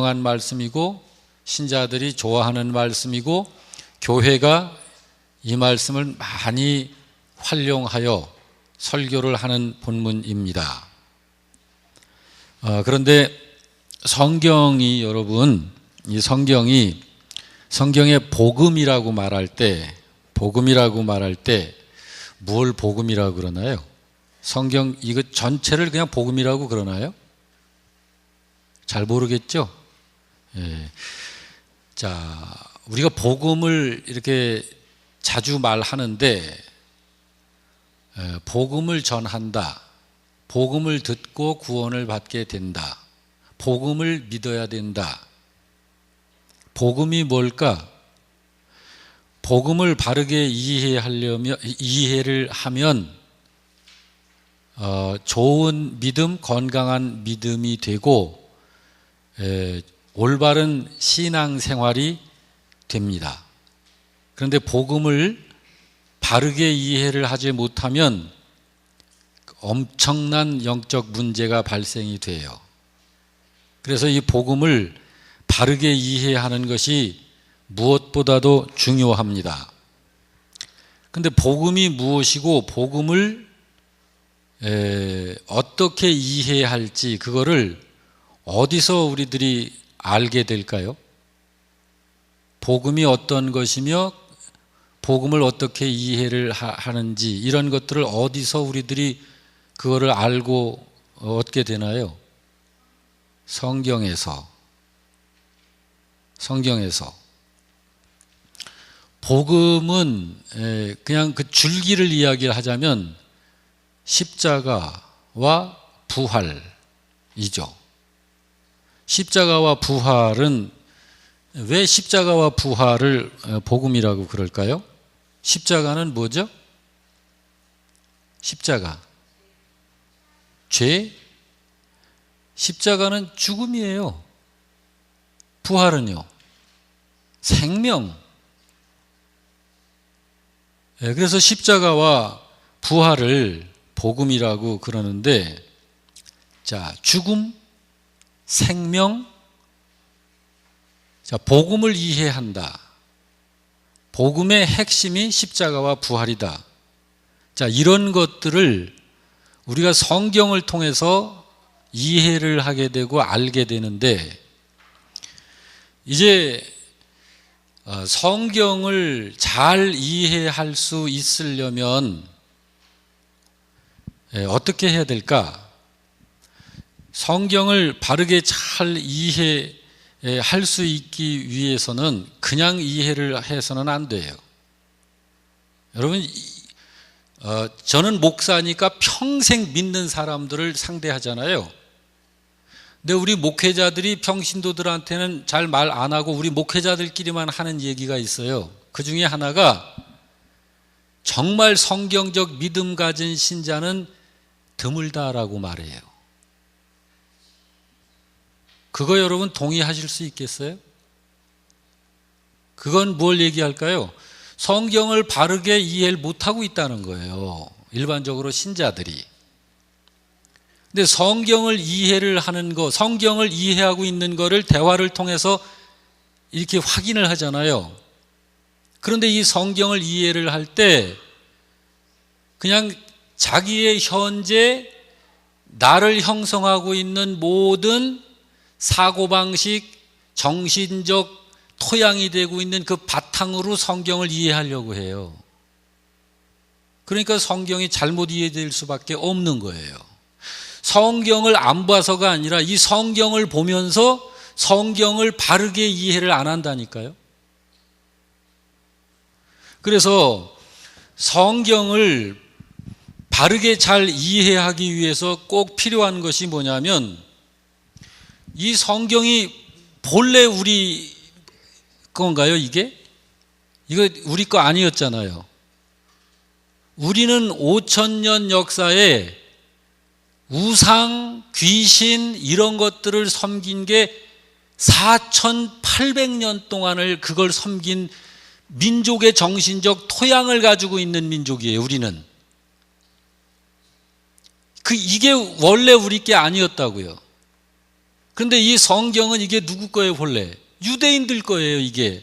유명한 말씀이고 신자들이 좋아하는 말씀이고 교회가 이 말씀을 많이 활용하여 설교를 하는 본문입니다. 그런데 성경이 여러분, 이 성경의 복음이라고 말할 때 뭘 복음이라고 그러나요? 성경 이거 전체를 그냥 복음이라고 그러나요? 잘 모르겠죠? 예. 자, 우리가 복음을 이렇게 자주 말하는데 복음을 전한다, 복음을 듣고 구원을 받게 된다, 복음을 믿어야 된다. 복음이 뭘까? 복음을 바르게 이해를 하면 좋은 믿음, 건강한 믿음이 되고 올바른 신앙생활이 됩니다. 그런데 복음을 바르게 이해를 하지 못하면 엄청난 영적 문제가 발생이 돼요. 그래서 이 복음을 바르게 이해하는 것이 무엇보다도 중요합니다. 그런데 복음이 무엇이고 복음을 어떻게 이해해야 할지 그거를 어디서 우리들이 알게 될까요? 복음이 어떤 것이며 복음을 어떻게 이해를 하는지 이런 것들을 어디서 우리들이 그거를 알고 얻게 되나요? 성경에서. 복음은 그냥 그 줄기를 이야기를 하자면 십자가와 부활이죠. 십자가와 부활은 왜 십자가와 부활을 복음이라고 그럴까요? 십자가는 뭐죠? 십자가. 죄? 십자가는 죽음이에요. 부활은요? 생명. 그래서 십자가와 부활을 복음이라고 그러는데, 자, 죽음, 생명, 자, 복음을 이해한다. 복음의 핵심이 십자가와 부활이다. 자, 이런 것들을 우리가 성경을 통해서 이해를 하게 되고 알게 되는데, 이제 성경을 잘 이해할 수 있으려면 어떻게 해야 될까? 성경을 바르게 잘 이해할 수 있기 위해서는 그냥 이해를 해서는 안 돼요. 여러분, 저는 목사니까 평생 믿는 사람들을 상대하잖아요. 근데 우리 목회자들이 평신도들한테는 잘 말 안 하고 우리 목회자들끼리만 하는 얘기가 있어요. 그 중에 하나가 정말 성경적 믿음 가진 신자는 드물다라고 말해요. 그거 여러분 동의하실 수 있겠어요? 그건 뭘 얘기할까요? 성경을 바르게 이해를 못하고 있다는 거예요. 일반적으로 신자들이. 근데 성경을 이해를 하는 거, 성경을 이해하고 있는 거를 대화를 통해서 이렇게 확인을 하잖아요. 그런데 이 성경을 이해를 할 때 그냥 자기의 현재 나를 형성하고 있는 모든 사고방식, 정신적 토양이 되고 있는 그 바탕으로 성경을 이해하려고 해요. 그러니까 성경이 잘못 이해될 수밖에 없는 거예요. 성경을 안 봐서가 아니라 이 성경을 보면서 성경을 바르게 이해를 안 한다니까요. 그래서 성경을 바르게 잘 이해하기 위해서 꼭 필요한 것이 뭐냐면 이 성경이 본래 우리 건가요, 이게? 이거 우리 거 아니었잖아요. 우리는 5,000년 역사에 우상, 귀신 이런 것들을 섬긴 게 4,800년 동안을 그걸 섬긴 민족의 정신적 토양을 가지고 있는 민족이에요, 우리는. 이게 원래 우리 게 아니었다고요. 그런데 이 성경은 이게 누구 거예요 본래? 유대인들 거예요. 이게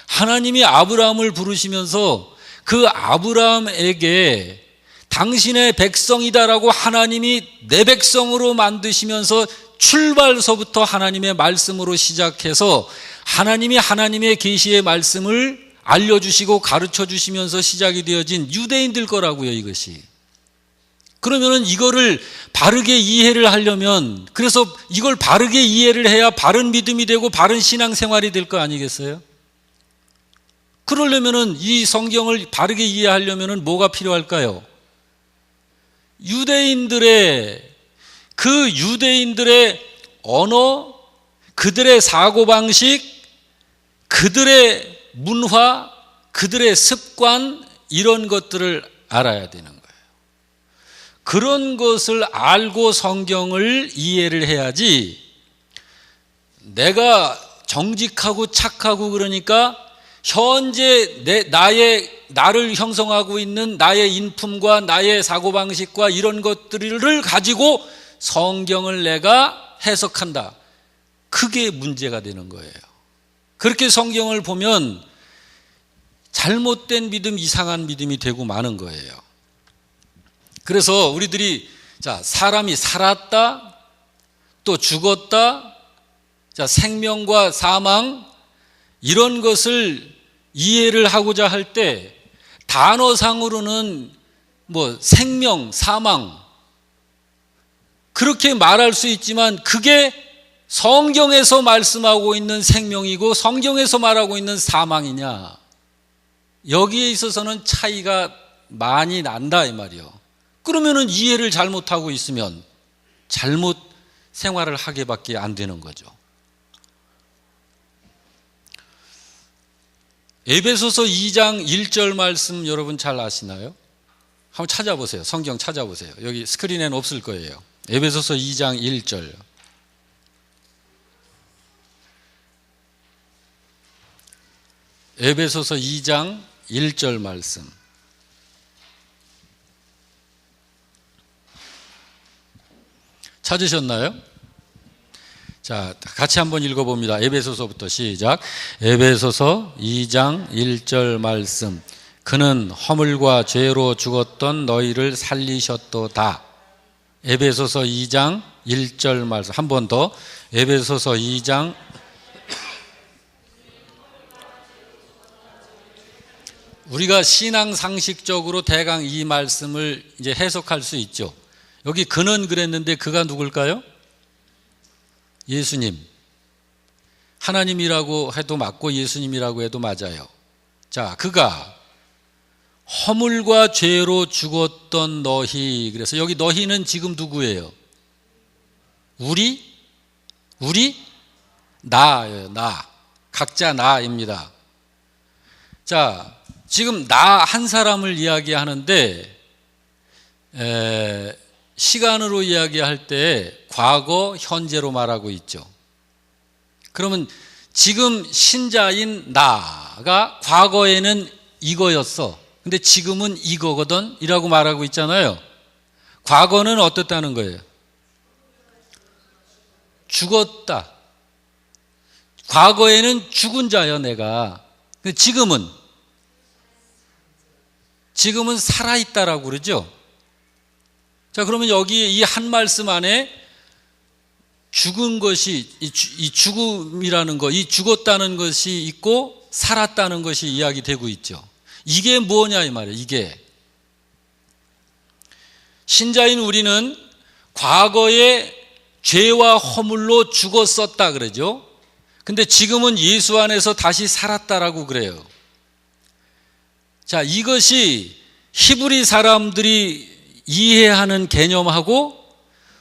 하나님이 아브라함을 부르시면서 그 아브라함에게 당신의 백성이다라고 하나님이 내 백성으로 만드시면서 출발서부터 하나님의 말씀으로 시작해서 하나님이 하나님의 계시의 말씀을 알려주시고 가르쳐 주시면서 시작이 되어진 유대인들 거라고요. 이것이. 그러면은 이거를 바르게 이해를 하려면, 그래서 이걸 바르게 이해를 해야 바른 믿음이 되고 바른 신앙생활이 될 거 아니겠어요? 그러려면은 이 성경을 바르게 이해하려면은 뭐가 필요할까요? 그 유대인들의 언어, 그들의 사고방식, 그들의 문화, 그들의 습관, 이런 것들을 알아야 되는 거예요. 그런 것을 알고 성경을 이해를 해야지, 내가 정직하고 착하고 그러니까 현재 나를 형성하고 있는 나의 인품과 나의 사고방식과 이런 것들을 가지고 성경을 내가 해석한다. 그게 문제가 되는 거예요. 그렇게 성경을 보면 잘못된 믿음, 이상한 믿음이 되고 마는 거예요. 그래서 우리들이 사람이 살았다, 또 죽었다, 생명과 사망, 이런 것을 이해를 하고자 할 때 단어상으로는 생명, 사망 그렇게 말할 수 있지만, 그게 성경에서 말씀하고 있는 생명이고 성경에서 말하고 있는 사망이냐, 여기에 있어서는 차이가 많이 난다 이 말이요. 그러면은 이해를 잘못하고 있으면 잘못 생활을 하게밖에 안 되는 거죠. 에베소서 2장 1절 말씀 여러분 잘 아시나요? 한번 찾아보세요. 성경 찾아보세요. 여기 스크린에는 없을 거예요. 에베소서 2장 1절. 에베소서 2장 1절 말씀. 찾으셨나요? 자, 같이 한번 읽어봅니다. 에베소서부터 시작. 에베소서 2장 1절 말씀. 그는 허물과 죄로 죽었던 너희를 살리셨도다. 에베소서 2장 1절 말씀. 한 번 더. 에베소서 2장. 우리가 신앙 상식적으로 대강 이 말씀을 이제 해석할 수 있죠. 여기 그는 그랬는데 그가 누굴까요? 예수님. 하나님이라고 해도 맞고 예수님이라고 해도 맞아요. 자, 그가 허물과 죄로 죽었던 너희. 그래서 여기 너희는 지금 누구예요? 우리? 나예요. 나. 각자 나입니다. 자, 지금 나 한 사람을 이야기하는데 시간으로 이야기할 때 과거, 현재로 말하고 있죠. 그러면 지금 신자인 나가 과거에는 이거였어. 근데 지금은 이거거든 이라고 말하고 있잖아요. 과거는 어떻다는 거예요? 죽었다. 과거에는 죽은 자요 내가. 근데 지금은 살아있다라고 그러죠. 자, 그러면 여기 이 한 말씀 안에 죽은 것이, 이 죽음이라는 것, 이 죽었다는 것이 있고 살았다는 것이 이야기되고 있죠. 이게 뭐냐 이 말이에요. 이게 신자인 우리는 과거에 죄와 허물로 죽었었다 그러죠. 근데 지금은 예수 안에서 다시 살았다라고 그래요. 자, 이것이 히브리 사람들이 이해하는 개념하고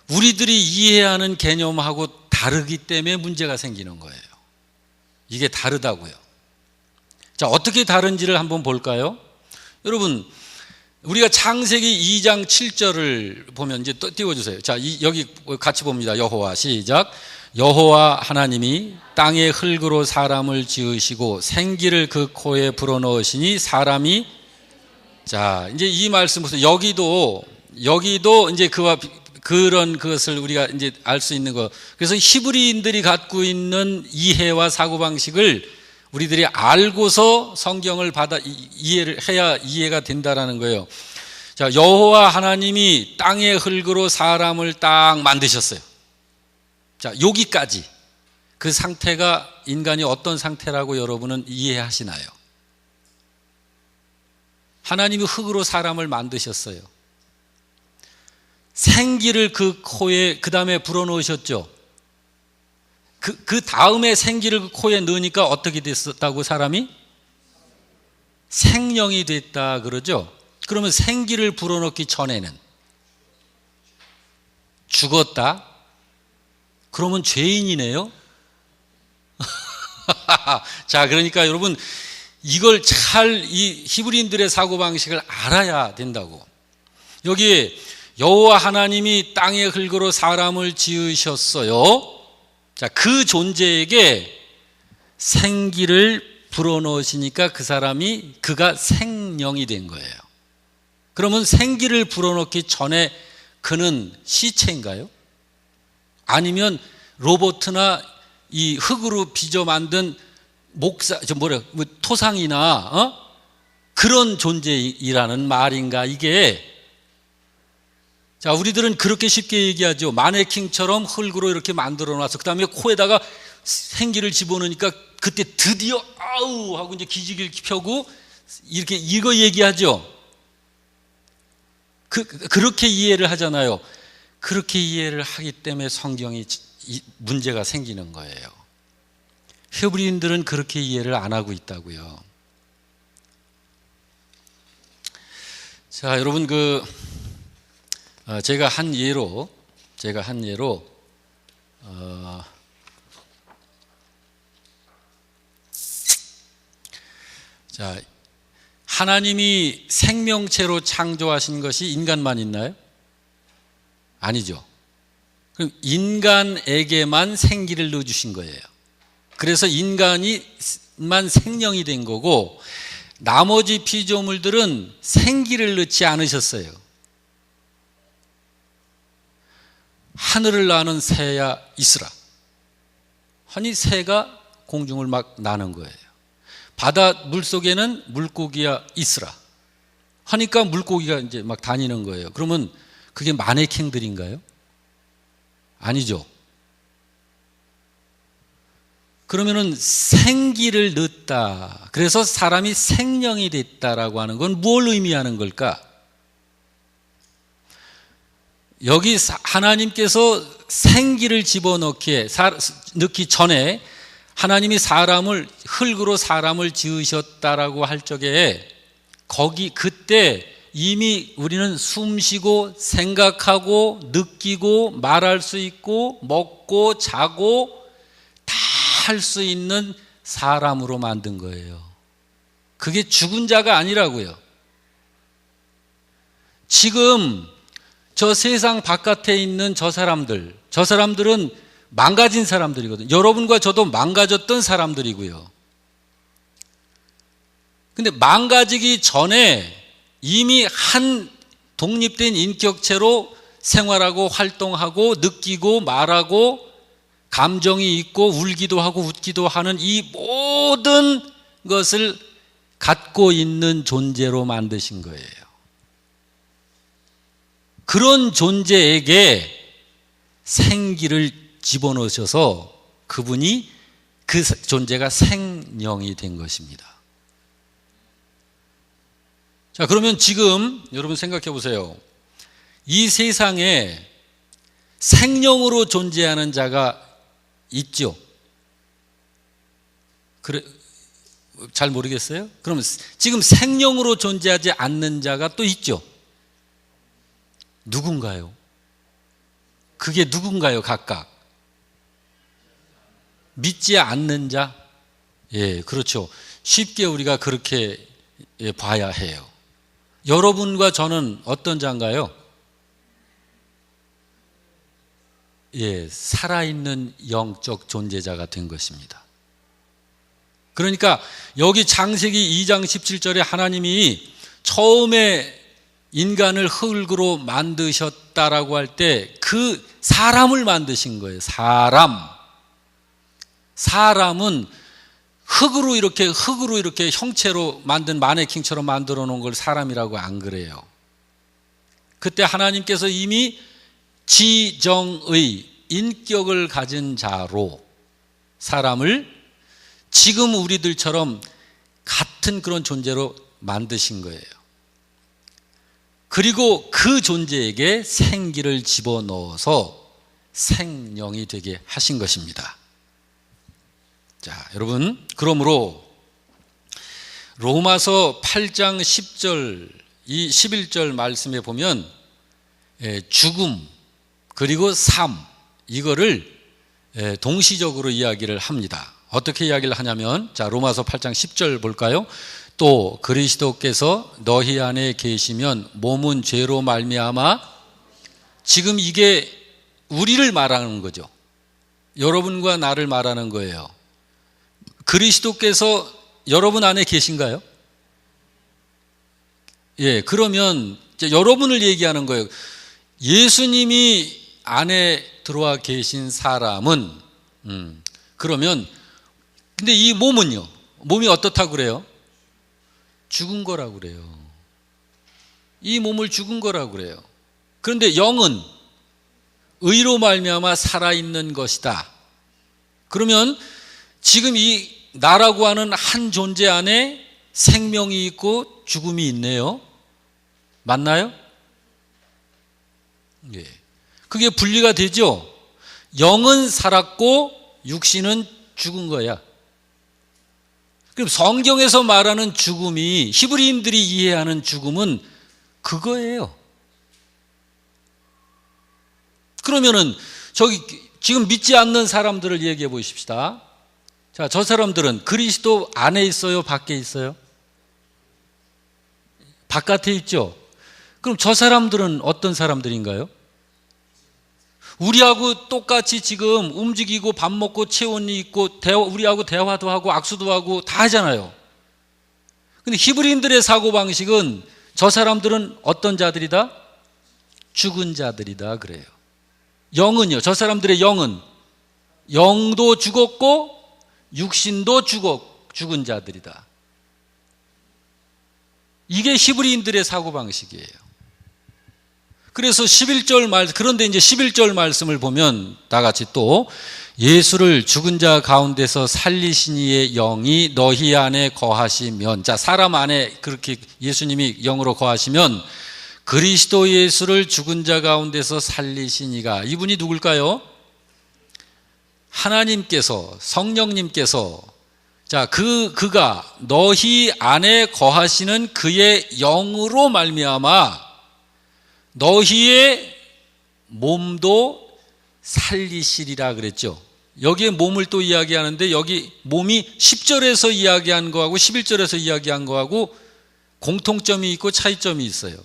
우리들이 이해하는 개념하고 다르기 때문에 문제가 생기는 거예요. 이게 다르다고요. 자, 어떻게 다른지를 한번 볼까요? 여러분, 우리가 창세기 2장 7절을 보면 이제 또 띄워주세요. 자, 여기 같이 봅니다. 여호와 시작. 여호와 하나님이 땅의 흙으로 사람을 지으시고 생기를 그 코에 불어넣으시니 사람이, 자, 이제 이 말씀부터 여기도 이제 그와 그런 것을 우리가 이제 알 수 있는 거. 그래서 히브리인들이 갖고 있는 이해와 사고방식을 우리들이 알고서 성경을 받아 이해를 해야 이해가 된다라는 거예요. 자, 여호와 하나님이 땅의 흙으로 사람을 딱 만드셨어요. 자, 여기까지. 그 상태가 인간이 어떤 상태라고 여러분은 이해하시나요? 하나님이 흙으로 사람을 만드셨어요. 생기를 그 코에 그 다음에 불어넣으셨죠. 그 다음에 생기를 그 코에 넣으니까 어떻게 됐었다고 사람이? 생명이 됐다 그러죠. 그러면 생기를 불어넣기 전에는 죽었다? 그러면 죄인이네요. 자, 그러니까 여러분 이걸 잘 이 히브리인들의 사고방식을 알아야 된다고. 여기 여호와 하나님이 땅의 흙으로 사람을 지으셨어요. 자, 그 존재에게 생기를 불어넣으시니까 그가 생명이 된 거예요. 그러면 생기를 불어넣기 전에 그는 시체인가요? 아니면 로봇이나 이 흙으로 빚어 만든 토상이나 그런 존재이라는 말인가 이게. 자, 우리들은 그렇게 쉽게 얘기하죠. 마네킹처럼 흙으로 이렇게 만들어 놔서 그 다음에 코에다가 생기를 집어넣으니까 그때 드디어 아우 하고 이제 기지개를 펴고 이렇게 이거 얘기하죠. 그렇게 이해를 하잖아요. 그렇게 이해를 하기 때문에 성경이 문제가 생기는 거예요. 히브리인들은 그렇게 이해를 안 하고 있다고요. 자, 여러분 제가 한 예로 자, 하나님이 생명체로 창조하신 것이 인간만 있나요? 아니죠. 그럼 인간에게만 생기를 넣어주신 거예요. 그래서 인간이만 생명이 된 거고 나머지 피조물들은 생기를 넣지 않으셨어요. 하늘을 나는 새야 있으라 하니 새가 공중을 막 나는 거예요. 바다 물속에는 물고기야 있으라 하니까 물고기가 이제 막 다니는 거예요. 그러면 그게 마네킹들인가요? 아니죠. 그러면은 생기를 넣었다. 그래서 사람이 생명이 됐다라고 하는 건 뭘 의미하는 걸까? 여기 하나님께서 생기를 넣기 전에 하나님이 흙으로 사람을 지으셨다라고 할 적에 그때 이미 우리는 숨쉬고 생각하고 느끼고 말할 수 있고 먹고 자고 다 할 수 있는 사람으로 만든 거예요. 그게 죽은 자가 아니라고요. 지금 저 세상 바깥에 있는 저 사람들은 망가진 사람들이거든요. 여러분과 저도 망가졌던 사람들이고요. 근데 망가지기 전에 이미 한 독립된 인격체로 생활하고 활동하고 느끼고 말하고 감정이 있고 울기도 하고 웃기도 하는 이 모든 것을 갖고 있는 존재로 만드신 거예요. 그런 존재에게 생기를 집어넣으셔서 그 존재가 생명이 된 것입니다. 자, 그러면 지금 여러분 생각해 보세요. 이 세상에 생명으로 존재하는 자가 있죠? 잘 모르겠어요? 그러면 지금 생명으로 존재하지 않는 자가 또 있죠? 누군가요? 그게 누군가요, 각각? 믿지 않는 자? 예, 그렇죠. 쉽게 우리가 그렇게 봐야 해요. 여러분과 저는 어떤 자인가요? 예, 살아있는 영적 존재자가 된 것입니다. 그러니까 여기 창세기 2장 17절에 하나님이 처음에 인간을 흙으로 만드셨다라고 할 때 그 사람을 만드신 거예요. 사람은 흙으로 이렇게 형체로 만든 마네킹처럼 만들어 놓은 걸 사람이라고 안 그래요. 그때 하나님께서 이미 지정의 인격을 가진 자로 사람을 지금 우리들처럼 같은 그런 존재로 만드신 거예요. 그리고 그 존재에게 생기를 집어넣어서 생명이 되게 하신 것입니다. 자, 여러분, 그러므로 로마서 8장 10절, 이 11절 말씀에 보면 죽음 그리고 삶, 이거를 동시적으로 이야기를 합니다. 어떻게 이야기를 하냐면, 자, 로마서 8장 10절 볼까요? 또 그리스도께서 너희 안에 계시면 몸은 죄로 말미암아, 지금 이게 우리를 말하는 거죠. 여러분과 나를 말하는 거예요. 그리스도께서 여러분 안에 계신가요? 예, 그러면 이제 여러분을 얘기하는 거예요. 예수님이 안에 들어와 계신 사람은 그러면 근데 이 몸은요? 몸이 어떻다고 그래요? 죽은 거라고 그래요. 이 몸을 죽은 거라고 그래요. 그런데 영은 의로 말미암아 살아있는 것이다. 그러면 지금 이 나라고 하는 한 존재 안에 생명이 있고 죽음이 있네요. 맞나요? 예. 그게 분리가 되죠. 영은 살았고 육신은 죽은 거야. 그럼 성경에서 말하는 죽음이, 히브리인들이 이해하는 죽음은 그거예요. 그러면은 저기 지금 믿지 않는 사람들을 얘기해 보십시다. 자, 저 사람들은 그리스도 안에 있어요? 밖에 있어요? 바깥에 있죠? 그럼 저 사람들은 어떤 사람들인가요? 우리하고 똑같이 지금 움직이고 밥 먹고 체온이 있고 우리하고 대화도 하고 악수도 하고 다 하잖아요. 근데 히브리인들의 사고방식은 저 사람들은 어떤 자들이다? 죽은 자들이다 그래요. 영은요, 저 사람들의 영도 죽었고 육신도 죽은 자들이다. 이게 히브리인들의 사고방식이에요. 그래서 11절 그런데 이제 11절 말씀을 보면 다 같이 또 예수를 죽은 자 가운데서 살리신 이의 영이 너희 안에 거하시면, 자, 사람 안에 그렇게 예수님이 영으로 거하시면 그리스도 예수를 죽은 자 가운데서 살리신 이가, 이분이 누굴까요? 하나님께서, 성령님께서, 자, 그가 너희 안에 거하시는 그의 영으로 말미암아 너희의 몸도 살리시리라 그랬죠. 여기에 몸을 또 이야기하는데 여기 몸이 10절에서 이야기한 거하고 11절에서 이야기한 거하고 공통점이 있고 차이점이 있어요.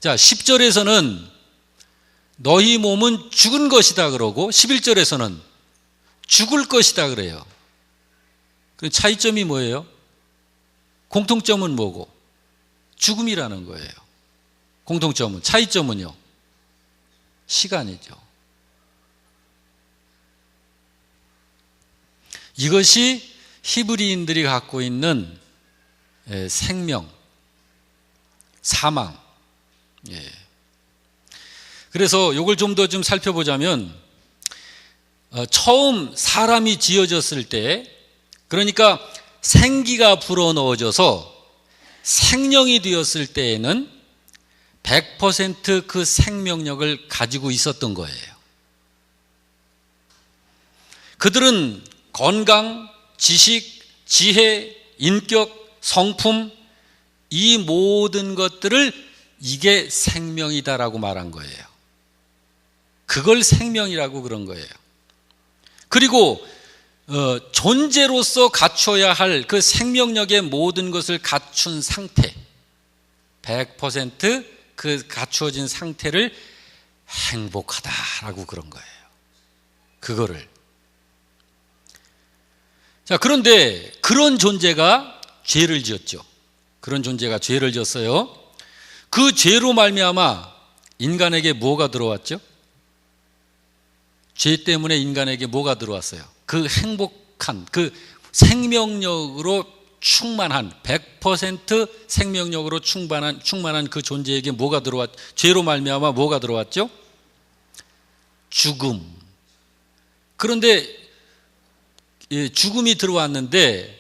자, 10절에서는 너희 몸은 죽은 것이다 그러고 11절에서는 죽을 것이다 그래요. 그 차이점이 뭐예요? 공통점은 뭐고? 죽음이라는 거예요. 공통점은, 차이점은요? 시간이죠. 이것이 히브리인들이 갖고 있는 생명, 사망. 예. 그래서 이걸 좀 더 좀 살펴보자면, 처음 사람이 지어졌을 때, 그러니까 생기가 불어넣어져서 생령이 되었을 때에는 100% 그 생명력을 가지고 있었던 거예요. 그들은 건강, 지식, 지혜, 인격, 성품, 이 모든 것들을 이게 생명이다라고 말한 거예요. 그걸 생명이라고 그런 거예요. 그리고 존재로서 갖춰야 할 그 생명력의 모든 것을 갖춘 상태, 100% 그 갖추어진 상태를 행복하다라고 그런 거예요. 그거를. 자, 그런데 그런 존재가 죄를 지었죠. 그런 존재가 죄를 지었어요. 그 죄로 말미암아 인간에게 뭐가 들어왔죠? 죄 때문에 인간에게 뭐가 들어왔어요? 그 행복한, 그 생명력으로 충만한 100% 생명력으로 충만한 그 존재에게 뭐가 죄로 말미암아 뭐가 들어왔죠? 죽음. 그런데 죽음이 들어왔는데,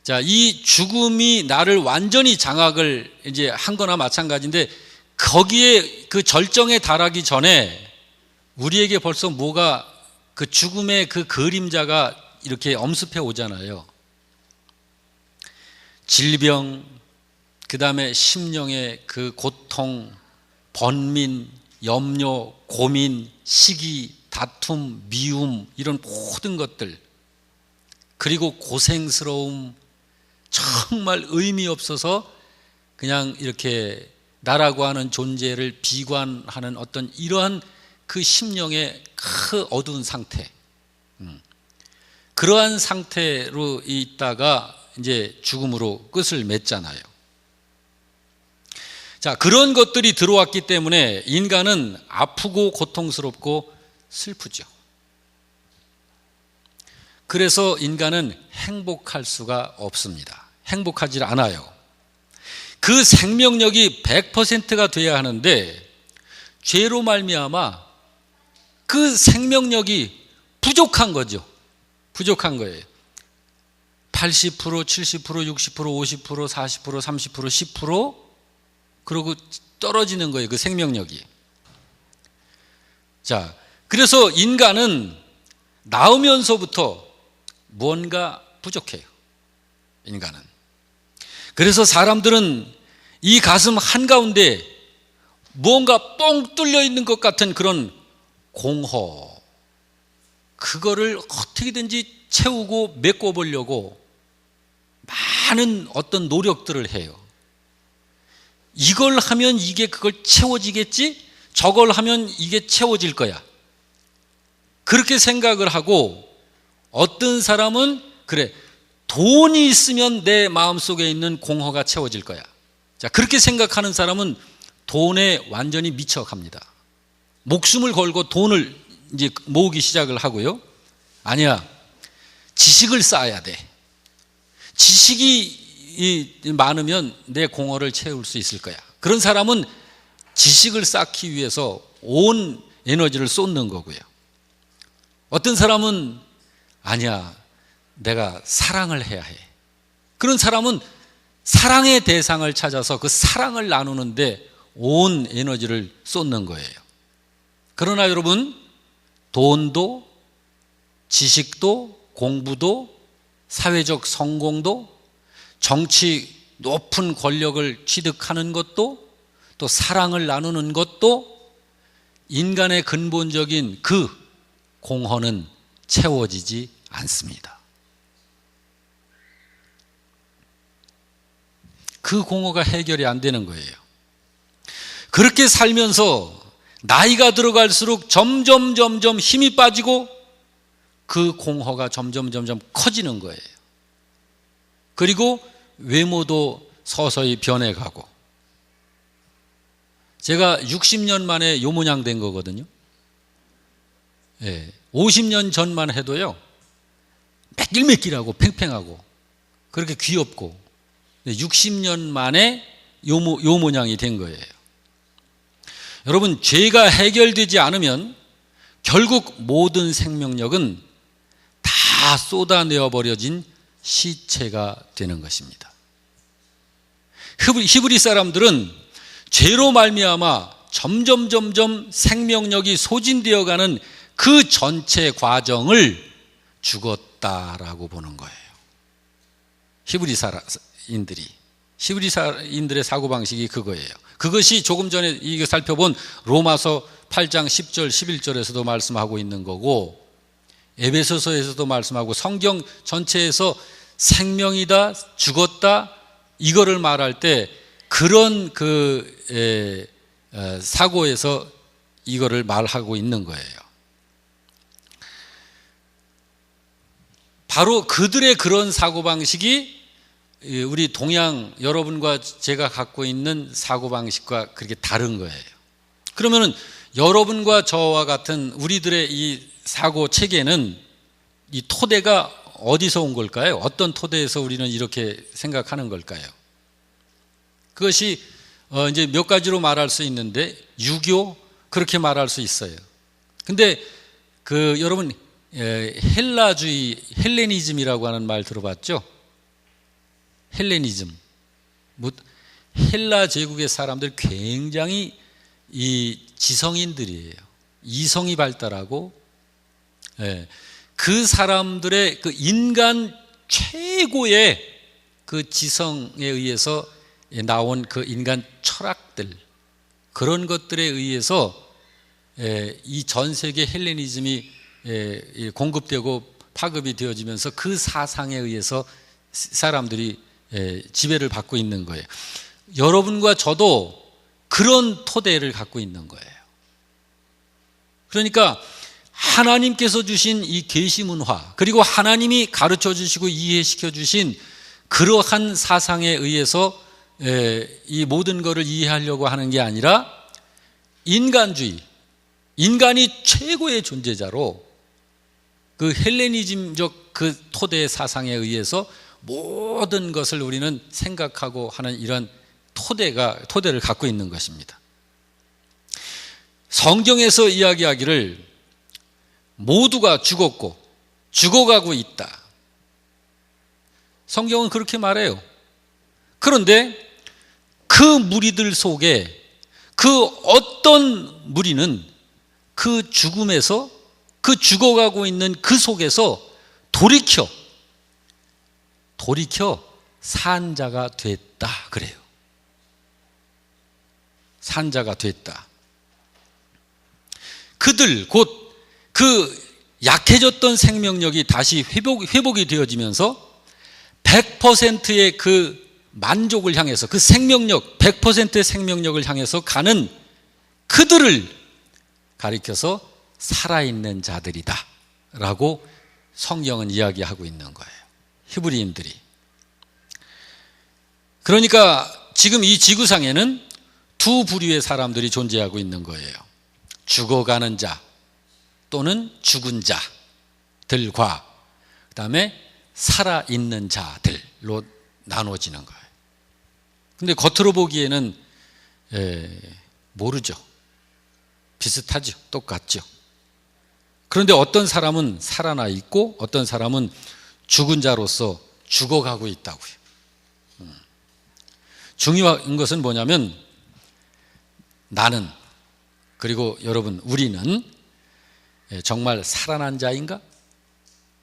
자, 이 죽음이 나를 완전히 장악을 이제 한 거나 마찬가지인데, 거기에 그 절정에 달하기 전에 우리에게 벌써 뭐가 그 죽음의 그 그림자가 이렇게 엄습해 오잖아요. 질병, 그 다음에 심령의 그 고통, 번민, 염려, 고민, 시기, 다툼, 미움, 이런 모든 것들, 그리고 고생스러움, 정말 의미 없어서 그냥 이렇게 나라고 하는 존재를 비관하는 어떤 이러한 그 심령의 그 어두운 상태, 그러한 상태로 있다가 이제 죽음으로 끝을 맺잖아요. 자, 그런 것들이 들어왔기 때문에 인간은 아프고 고통스럽고 슬프죠. 그래서 인간은 행복할 수가 없습니다. 행복하지 않아요. 그 생명력이 100%가 돼야 하는데 죄로 말미암아 그 생명력이 부족한 거죠. 부족한 거예요. 80%, 70%, 60%, 50%, 40%, 30%, 10% 그러고 떨어지는 거예요. 그 생명력이. 자, 그래서 인간은 나오면서부터 뭔가 부족해요. 인간은. 그래서 사람들은 이 가슴 한가운데 뭔가 뻥 뚫려 있는 것 같은 그런 공허, 그거를 어떻게든지 채우고 메꿔보려고 많은 어떤 노력들을 해요. 이걸 하면 이게 그걸 채워지겠지? 저걸 하면 이게 채워질 거야. 그렇게 생각을 하고, 어떤 사람은 그래, 돈이 있으면 내 마음속에 있는 공허가 채워질 거야. 자, 그렇게 생각하는 사람은 돈에 완전히 미쳐갑니다. 목숨을 걸고 돈을 이제 모으기 시작을 하고요. 아니야, 지식을 쌓아야 돼. 지식이 많으면 내 공허를 채울 수 있을 거야. 그런 사람은 지식을 쌓기 위해서 온 에너지를 쏟는 거고요. 어떤 사람은 아니야, 내가 사랑을 해야 해. 그런 사람은 사랑의 대상을 찾아서 그 사랑을 나누는데 온 에너지를 쏟는 거예요. 그러나 여러분, 돈도 지식도 공부도 사회적 성공도 정치 높은 권력을 취득하는 것도 또 사랑을 나누는 것도 인간의 근본적인 그 공허는 채워지지 않습니다. 그 공허가 해결이 안 되는 거예요. 그렇게 살면서 나이가 들어갈수록 점점 힘이 빠지고 그 공허가 점점 커지는 거예요. 그리고 외모도 서서히 변해가고. 제가 60년 만에 요 모양 된 거거든요. 50년 전만 해도요, 매낄매낄하고 팽팽하고 그렇게 귀엽고, 60년 만에 요 모양이 된 거예요. 여러분, 죄가 해결되지 않으면 결국 모든 생명력은 다 쏟아내어 버려진 시체가 되는 것입니다. 히브리 사람들은 죄로 말미암아 점점 생명력이 소진되어가는 그 전체 과정을 죽었다라고 보는 거예요. 히브리인들의 사고방식이 그거예요. 그것이 조금 전에 이거 살펴본 로마서 8장 10절 11절에서도 말씀하고 있는 거고, 에베소서에서도 말씀하고, 성경 전체에서 생명이다, 죽었다, 이거를 말할 때 그런 사고에서 이거를 말하고 있는 거예요. 바로 그들의 그런 사고방식이 우리 동양 여러분과 제가 갖고 있는 사고방식과 그렇게 다른 거예요. 그러면은 여러분과 저와 같은 우리들의 이 사고 체계는 이 토대가 어디서 온 걸까요? 어떤 토대에서 우리는 이렇게 생각하는 걸까요? 그것이 이제 몇 가지로 말할 수 있는데 유교 그렇게 말할 수 있어요. 근데 여러분 헬라주의 헬레니즘이라고 하는 말 들어봤죠? 헬레니즘. 헬라 제국의 사람들 굉장히 이 지성인들이에요. 이성이 발달하고 그 사람들의 그 인간 최고의 그 지성에 의해서 나온 그 인간 철학들 그런 것들에 의해서 이 전 세계 헬레니즘이 공급되고 파급이 되어지면서 그 사상에 의해서 사람들이 지배를 받고 있는 거예요. 여러분과 저도 그런 토대를 갖고 있는 거예요. 그러니까 하나님께서 주신 이 계시문화 그리고 하나님이 가르쳐 주시고 이해시켜 주신 그러한 사상에 의해서 이 모든 것을 이해하려고 하는 게 아니라 인간주의, 인간이 최고의 존재자로 그 헬레니즘적 그 토대의 사상에 의해서 모든 것을 우리는 생각하고 하는 이런 토대를 갖고 있는 것입니다. 성경에서 이야기하기를 모두가 죽었고 죽어가고 있다. 성경은 그렇게 말해요. 그런데 그 무리들 속에 그 어떤 무리는 그 죽음에서 그 죽어가고 있는 그 속에서 돌이켜 산자가 됐다 그래요. 산자가 됐다. 그들 곧 그 약해졌던 생명력이 다시 회복이 되어지면서 100%의 그 만족을 향해서 그 생명력 100%의 생명력을 향해서 가는 그들을 가리켜서 살아있는 자들이다 라고 성경은 이야기하고 있는 거예요. 히브리인들이. 그러니까 지금 이 지구상에는 두 부류의 사람들이 존재하고 있는 거예요. 죽어가는 자 또는 죽은 자들과 그다음에 살아있는 자들로 나눠지는 거예요. 근데 겉으로 보기에는 모르죠. 비슷하죠. 똑같죠. 그런데 어떤 사람은 살아나 있고 어떤 사람은 죽은 자로서 죽어가고 있다고요. 중요한 것은 뭐냐면 나는 그리고 여러분 우리는 정말 살아난 자인가?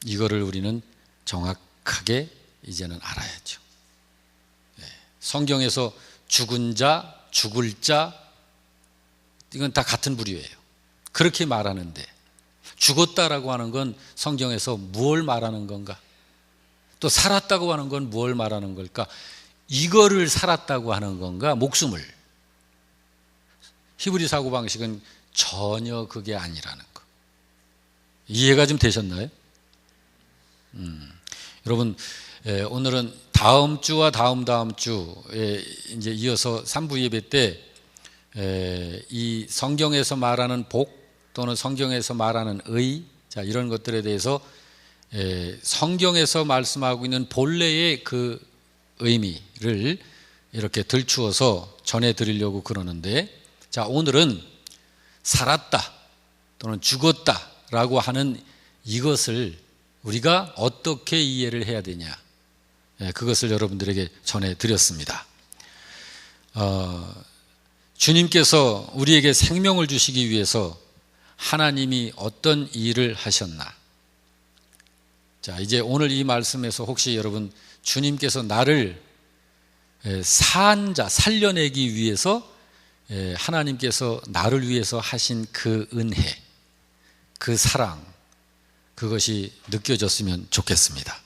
이거를 우리는 정확하게 이제는 알아야죠. 성경에서 죽은 자, 죽을 자 이건 다 같은 부류예요. 그렇게 말하는데 죽었다라고 하는 건 성경에서 무엇을 말하는 건가? 또 살았다고 하는 건 무엇을 말하는 걸까? 이거를 살았다고 하는 건가? 목숨을. 히브리 사고방식은 전혀 그게 아니라는 거. 이해가 좀 되셨나요? 여러분 오늘은 다음 주와 다음 주에 이제 이어서 3부 예배 때 이 성경에서 말하는 복 또는 성경에서 말하는 의 이런 것들에 대해서 성경에서 말씀하고 있는 본래의 그 의미를 이렇게 들추어서 전해드리려고 그러는데 자 오늘은 살았다 또는 죽었다라고 하는 이것을 우리가 어떻게 이해를 해야 되냐 그것을 여러분들에게 전해드렸습니다. 주님께서 우리에게 생명을 주시기 위해서 하나님이 어떤 일을 하셨나? 자, 이제 오늘 이 말씀에서 혹시 여러분 주님께서 나를 살려내기 위해서 하나님께서 나를 위해서 하신 그 은혜, 그 사랑, 그것이 느껴졌으면 좋겠습니다.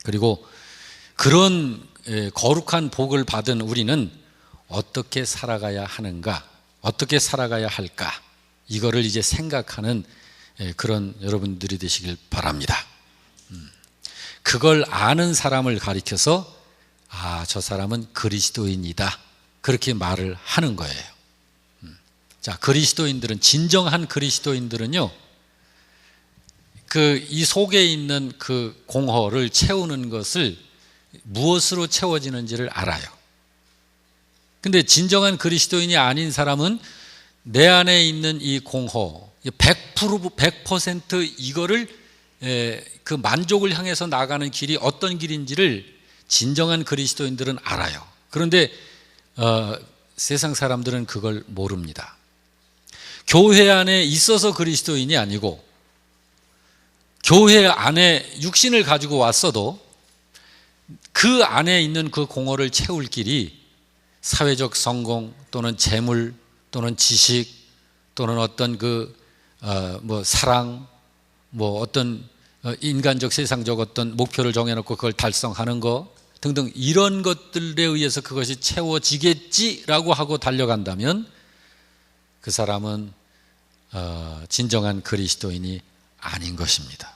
그리고 그런 거룩한 복을 받은 우리는 어떻게 살아가야 하는가, 어떻게 살아가야 할까, 이거를 이제 생각하는 그런 여러분들이 되시길 바랍니다. 그걸 아는 사람을 가리켜서 저 사람은 그리스도인이다. 그렇게 말을 하는 거예요. 자, 그리스도인들은, 진정한 그리스도인들은요, 이 속에 있는 그 공허를 채우는 것을 무엇으로 채워지는지를 알아요. 근데 진정한 그리스도인이 아닌 사람은 내 안에 있는 이 공허, 100% 이거를 그 만족을 향해서 나가는 길이 어떤 길인지를 진정한 그리스도인들은 알아요. 그런데 세상 사람들은 그걸 모릅니다. 교회 안에 있어서 그리스도인이 아니고 교회 안에 육신을 가지고 왔어도 그 안에 있는 그 공허를 채울 길이 사회적 성공 또는 재물 또는 지식 또는 어떤 사랑, 어떤 인간적 세상적 어떤 목표를 정해놓고 그걸 달성하는 거 등등 이런 것들에 의해서 그것이 채워지겠지라고 하고 달려간다면 그 사람은 진정한 그리스도인이 아닌 것입니다.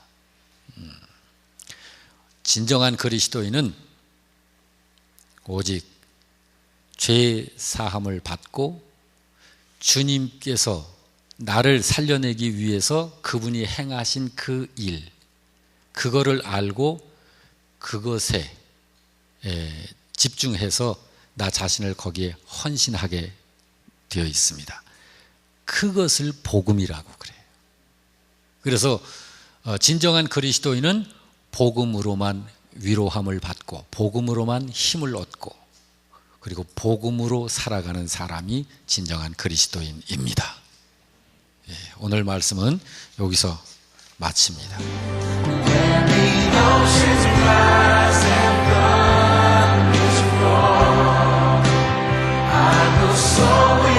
진정한 그리스도인은 오직 죄 사함을 받고 주님께서 나를 살려내기 위해서 그분이 행하신 그 일, 그거를 알고 그것에 집중해서 나 자신을 거기에 헌신하게 되어 있습니다. 그것을 복음이라고 그래요. 그래서 진정한 그리스도인은 복음으로만 위로함을 받고 복음으로만 힘을 얻고 그리고 복음으로 살아가는 사람이 진정한 그리스도인입니다. 오늘 말씀은 여기서 마칩니다. I will soar.